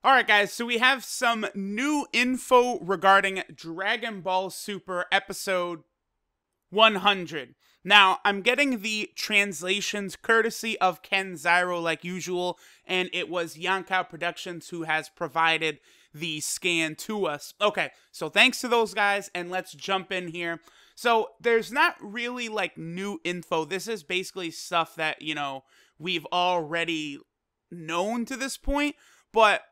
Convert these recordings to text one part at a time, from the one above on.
Alright guys, so we have some new info regarding Dragon Ball Super episode 100. Now, I'm getting the translations courtesy of Ken Zyro like usual, and it was Yonkao Productions who has provided the scan to us. Okay, so thanks to those guys, and let's jump in here. So, there's not really like new info. This is basically stuff that, we've already known to this point, but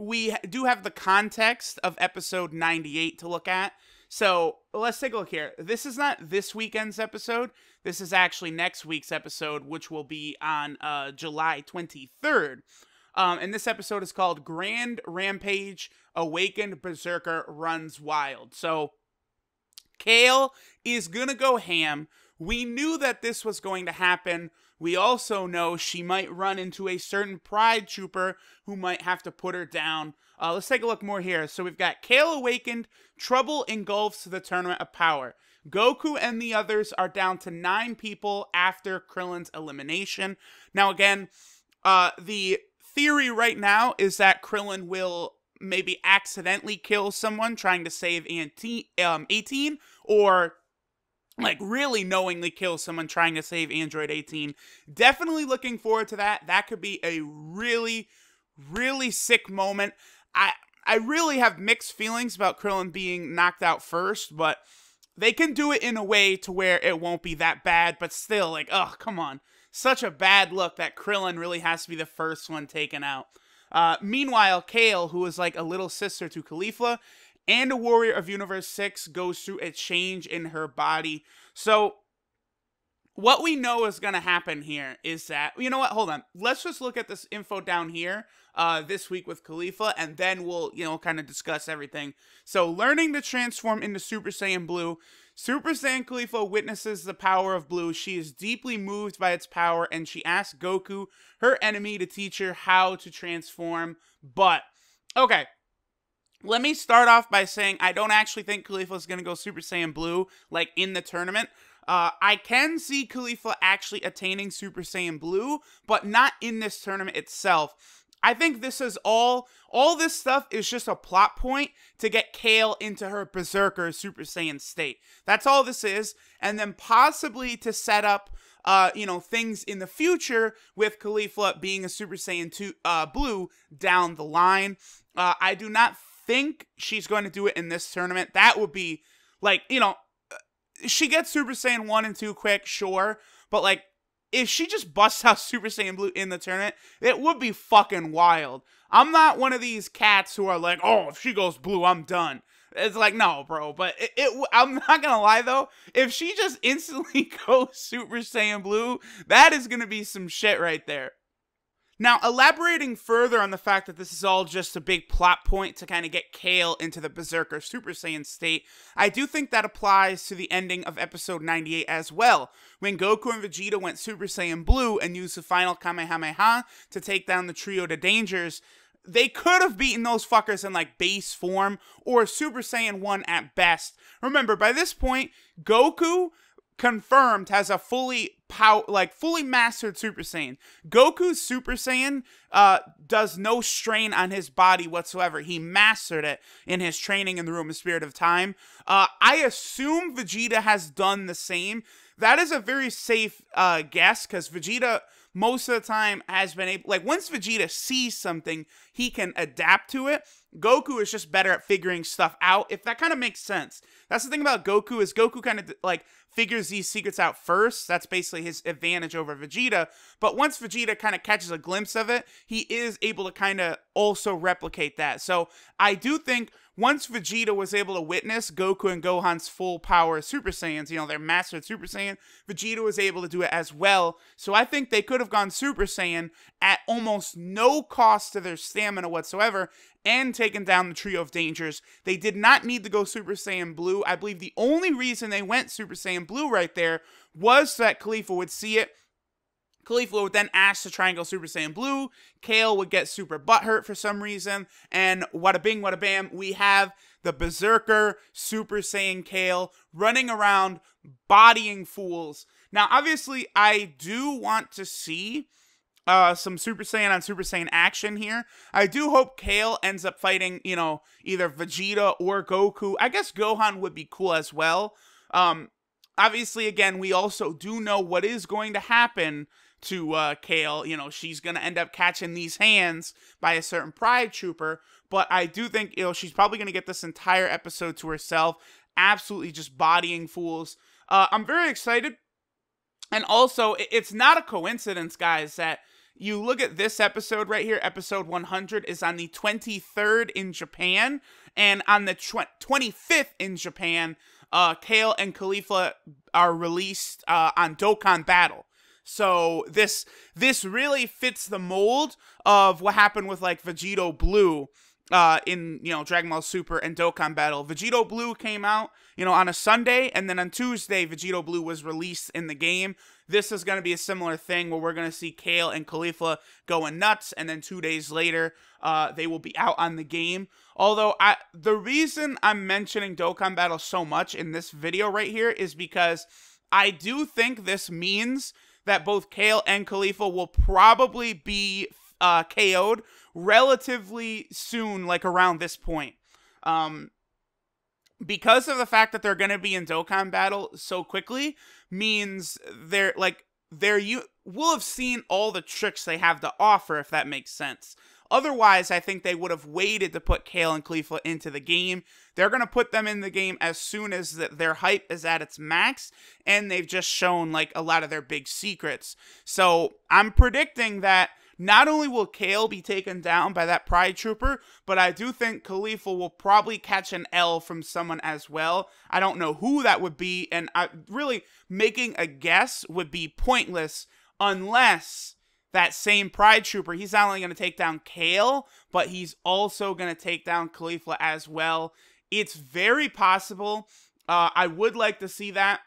we do have the context of episode 98 to look at. So let's take a look here. This is not this weekend's episode. This is actually next week's episode, which will be on July 23rd. And this episode is called Grand Rampage, Awakened Berserker Runs Wild. So Kale is going to go ham. We knew that this was going to happen. We also know she might run into a certain Pride Trooper who might have to put her down. Let's take a look more here. So we've got Kale awakened, trouble engulfs the Tournament of Power. Goku and the others are down to 9 people after Krillin's elimination. Now again, the theory right now is that Krillin will maybe accidentally kill someone trying to save 18, or like really knowingly kill someone trying to save Android 18. Definitely looking forward to that. That could be a really, really sick moment. I really have mixed feelings about Krillin being knocked out first, but they can do it in a way to where it won't be that bad, but still, like, oh, come on. Such a bad look that Krillin really has to be the first one taken out. Meanwhile, Kale, who is like a little sister to Caulifla, and a warrior of Universe 6, goes through a change in her body. So, what we know is going to happen here is that, you know what, hold on. Let's just look at this info down here this week with Caulifla, and then we'll, kind of discuss everything. So, learning to transform into Super Saiyan Blue, Super Saiyan Caulifla witnesses the power of Blue. She is deeply moved by its power, and she asks Goku, her enemy, to teach her how to transform. But, okay. Let me start off by saying I don't actually think Caulifla is going to go Super Saiyan Blue, like, in the tournament. I can see Caulifla actually attaining Super Saiyan Blue, but not in this tournament itself. I think this is all this stuff is just a plot point to get Kale into her Berserker Super Saiyan state. That's all this is, and then possibly to set up things in the future with Caulifla being a Super Saiyan 2 Blue down the line. I do not think she's going to do it in this tournament. That would be, like, she gets Super Saiyan 1 and 2 quick, sure, but, like, if she just busts out Super Saiyan Blue in the tournament, it would be fucking wild. I'm not one of these cats who are like, oh, if she goes blue, I'm done. It's like, no, bro, but I'm not gonna lie, though, if she just instantly goes Super Saiyan Blue, that is gonna be some shit right there. Now, elaborating further on the fact that this is all just a big plot point to kind of get Kale into the Berserker Super Saiyan state, I do think that applies to the ending of episode 98 as well. When Goku and Vegeta went Super Saiyan Blue and used the final Kamehameha to take down the trio to Dangers, they could have beaten those fuckers in, like, base form or Super Saiyan 1 at best. Remember, by this point, Goku confirmed has a fully mastered Super Saiyan. Goku's Super Saiyan does no strain on his body whatsoever. He mastered it in his training in the Room of Spirit of Time. I assume Vegeta has done the same. That is a very safe guess, because Vegeta most of the time has been able, like, once Vegeta sees something, he can adapt to it. Goku is just better at figuring stuff out, if that kind of makes sense. That's the thing about Goku, is Goku kind of, like, figures these secrets out first. That's basically his advantage over Vegeta. But once Vegeta kind of catches a glimpse of it, he is able to kind of also replicate that. So I do think once Vegeta was able to witness Goku and Gohan's full power Super Saiyans, their mastered Super Saiyan, Vegeta was able to do it as well. So I think they could have gone Super Saiyan at almost no cost to their stamina whatsoever and taken down the trio of Dangers. They did not need to go Super Saiyan Blue. I believe the only reason they went Super Saiyan Blue right there was so that Caulifla would see it. Caulifla would then ask to try and go Super Saiyan Blue. Kale would get super butthurt for some reason. And wada bing, wada bam, we have the Berserker Super Saiyan Kale running around bodying fools. Now, obviously, I do want to see some Super Saiyan on Super Saiyan action here. I do hope Kale ends up fighting, you know, either Vegeta or Goku. I guess Gohan would be cool as well. Obviously, again, we also do know what is going to happen to Kale. You know, she's going to end up catching these hands by a certain Pride Trooper. But I do think, you know, she's probably going to get this entire episode to herself. Absolutely just bodying fools. I'm very excited. And also, it's not a coincidence, guys, that you look at this episode right here, episode 100 is on the 23rd in Japan, and on the 25th in Japan, Kale and Caulifla are released on Dokkan Battle. So this really fits the mold of what happened with like Vegito Blue in, you know, Dragon Ball Super and Dokkan Battle. Vegito Blue came out, you know, on a Sunday, and then on Tuesday, Vegito Blue was released in the game. This is going to be a similar thing where we're going to see Kale and Caulifla going nuts, and then 2 days later, they will be out on the game. Although, the reason I'm mentioning Dokkan Battle so much in this video right here is because I do think this means that both Kale and Caulifla will probably be KO'd relatively soon, like around this point. Because of the fact that they're going to be in Dokkan Battle so quickly, means you will have seen all the tricks they have to offer, if that makes sense. Otherwise, I think they would have waited to put Kale and Caulifla into the game. They're going to put them in the game as soon as their hype is at its max, and they've just shown like a lot of their big secrets. So I'm predicting that not only will Kale be taken down by that Pride Trooper, but I do think Caulifla will probably catch an L from someone as well. I don't know who that would be, and really making a guess would be pointless unless that same Pride Trooper, he's not only going to take down Kale, but he's also going to take down Caulifla as well. It's very possible. I would like to see that.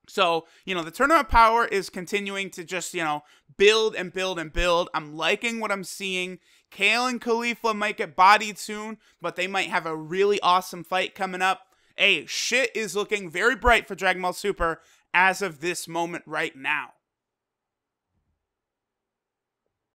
So, you know, the Tournament Power is continuing to just, you know, build and build and build. I'm liking what I'm seeing. Kale and Caulifla might get bodied soon, but they might have a really awesome fight coming up. Hey, shit is looking very bright for Dragon Ball Super as of this moment right now.